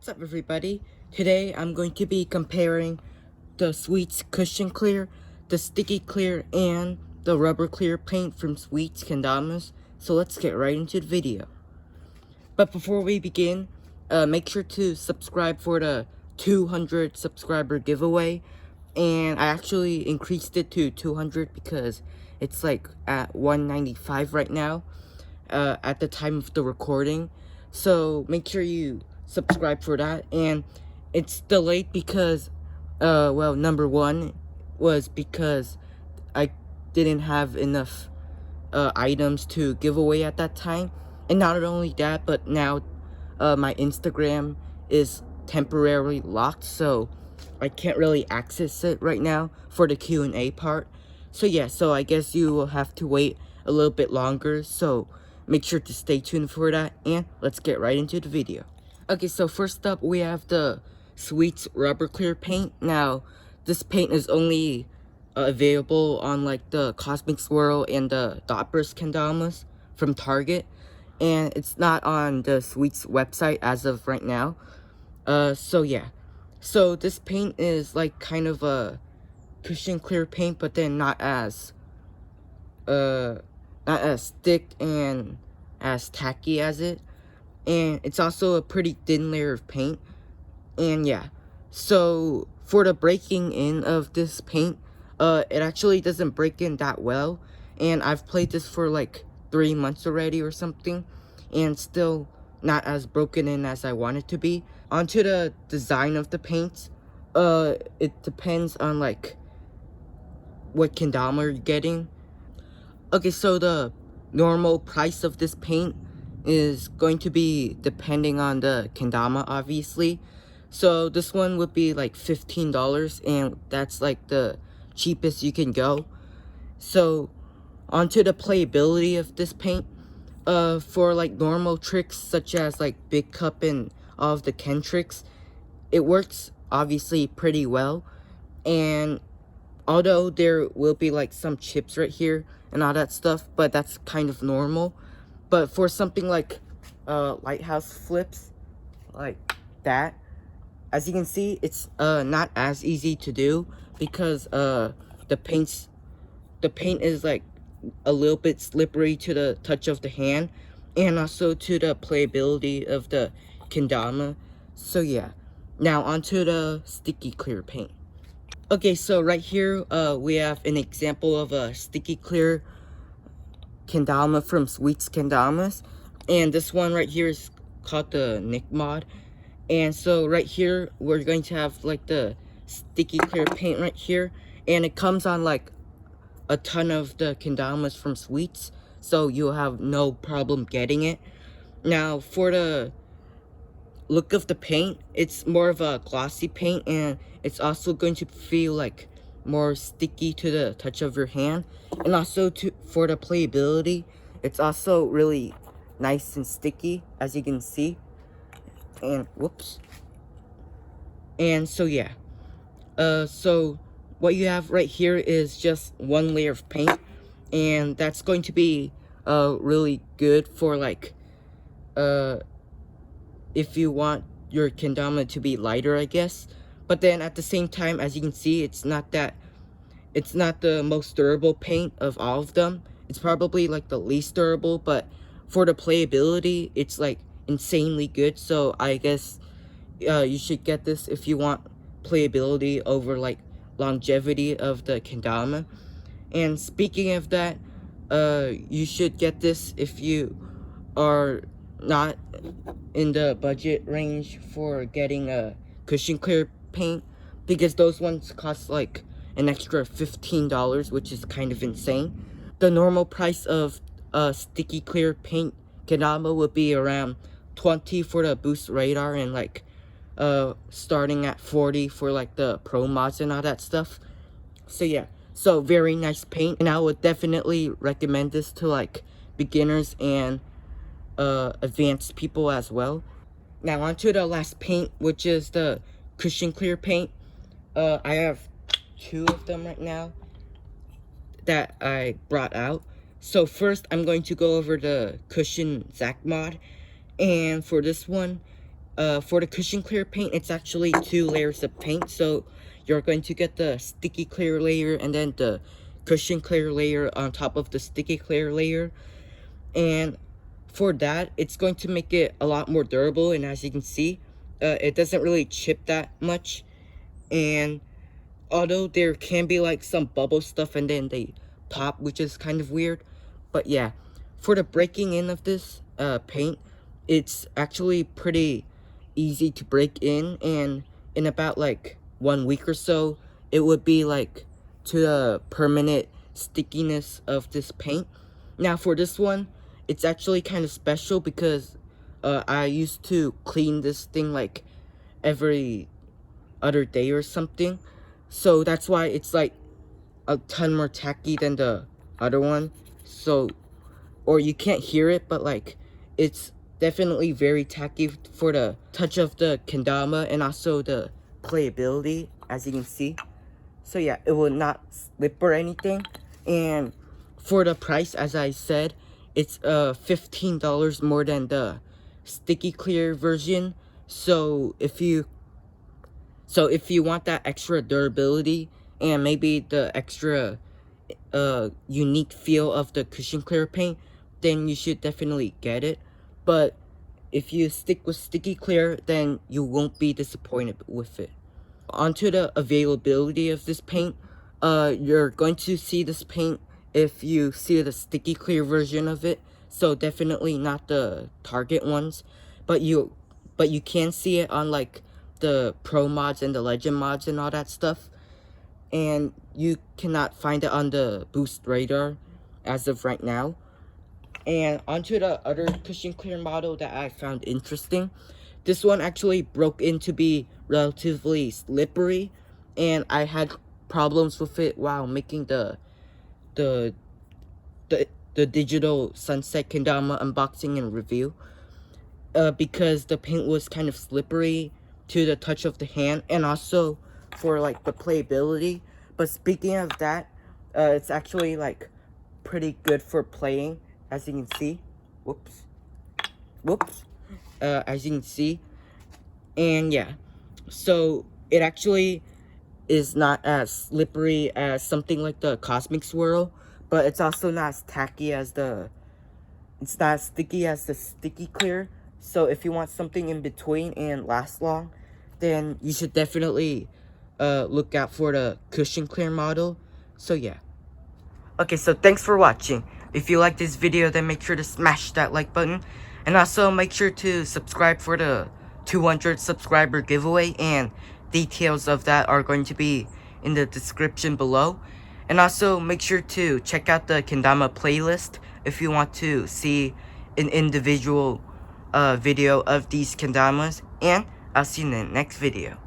What's up, everybody? Today I'm going to be comparing the Sweets Cushion Clear, the Sticky Clear, and the Rubber Clear paint from Sweets Kendamas. So let's get right into the video. But before we begin, make sure to subscribe for the 200 subscriber giveaway. And I actually increased it to 200 because it's like at 195 right now at the time of the recording. So make sure you subscribe for that. And it's delayed because well, number one was because I didn't have enough items to give away at that time. And not only that, but now my Instagram is temporarily locked, so I can't really access it right now for the Q&A part. So yeah, so I guess you will have to wait a little bit longer, so make sure to stay tuned for that, and let's get right into the video. Okay, so first up we have the Sweets Rubber Clear paint. Now, this paint is only available on like the Cosmic Swirl and the Dotburst Kendamas from Target, and it's not on the Sweets website as of right now. So yeah, so this paint is like kind of a cushion clear paint, but then not as thick and as tacky as it, and it's also a pretty thin layer of paint. And yeah, so for the breaking in of this paint, it actually doesn't break in that well, and I've played this for like 3 months already or something, and still not as broken in as I want it to be. Onto the design of the paints, it depends on like what kendama you're getting. Okay, so the normal price of this paint is going to be depending on the kendama, obviously. So this one would be like $15, and that's like the cheapest you can go. So onto the playability of this paint, for like normal tricks such as like big cup and all of the Ken tricks, it works obviously pretty well. And although there will be like some chips right here and all that stuff, but that's kind of normal. But for something like lighthouse flips like that, as you can see, it's not as easy to do because the paint is like a little bit slippery to the touch of the hand, and also to the playability of the kendama. So yeah, now onto the sticky clear paint. Okay, so right here we have an example of a sticky clear kendama from Sweets Kendamas, and this one right here is called the Nick mod. And so right here we're going to have like the sticky clear paint right here, and it comes on like a ton of the kendamas from Sweets, so you'll have no problem getting it. Now for the look of the paint, it's more of a glossy paint, and it's also going to feel like more sticky to the touch of your hand. And also for the playability, it's also really nice and sticky, as you can see. And whoops. And so yeah, so what you have right here is just one layer of paint, and that's going to be really good for like if you want your kendama to be lighter, I guess. But then at the same time, as you can see, it's not the most durable paint of all of them. It's probably like the least durable, but for the playability, it's like insanely good. So I guess you should get this if you want playability over like longevity of the kendama. And speaking of that, you should get this if you are not in the budget range for getting a cushion clear paint, because those ones cost like an extra $15, which is kind of insane. The normal price of sticky clear paint kendama would be around $20 for the boost radar, and like starting at $40 for like the pro mods and all that stuff. So yeah, so very nice paint, and I would definitely recommend this to like beginners and advanced people as well. Now onto the last paint, which is the cushion clear paint. I have 2 of them right now that I brought out. So first I'm going to go over the cushion Zac mod, and for this one, For the cushion clear paint, it's actually 2 layers of paint. So you're going to get the sticky clear layer and then the cushion clear layer on top of the sticky clear layer. And for that, it's going to make it a lot more durable. And as you can see, it doesn't really chip that much. And although there can be like some bubble stuff and then they pop, which is kind of weird. But yeah, for the breaking in of this paint, it's actually pretty easy to break in, and in about like 1 week or so, it would be like to the permanent stickiness of this paint. Now for this one, it's actually kind of special because I used to clean this thing like every other day or something, so that's why it's like a ton more tacky than the other one. So, or you can't hear it, but like it's definitely very tacky for the touch of the kendama and also the playability, as you can see. So yeah, it will not slip or anything. And for the price, as I said, it's $15 more than the sticky clear version. So if you want that extra durability and maybe the extra unique feel of the cushion clear paint, then you should definitely get it. But if you stick with sticky clear, then you won't be disappointed with it. Onto the availability of this paint, you're going to see this paint if you see the sticky clear version of it, so definitely not the Target ones, but you can see it on like the pro mods and the legend mods and all that stuff. And you cannot find it on the Boost radar as of right now. And onto the other cushion clear model that I found interesting. This one actually broke in to be relatively slippery, and I had problems with it while making the digital Sunset Kendama unboxing and review. Because the paint was kind of slippery to the touch of the hand, and also for like the playability. But speaking of that, it's actually like pretty good for playing, as you can see. Whoops. As you can see. And yeah, so it actually is not as slippery as something like the Cosmic Swirl, but it's also not as tacky as it's not as sticky as the sticky clear. So if you want something in between and last long, then you should definitely look out for the cushion clear model. So yeah. Okay, so thanks for watching. If you like this video, then make sure to smash that like button. And also make sure to subscribe for the 200 subscriber giveaway. And details of that are going to be in the description below. And also make sure to check out the Kendama playlist if you want to see an individual video of these kendamas. And I'll see you in the next video.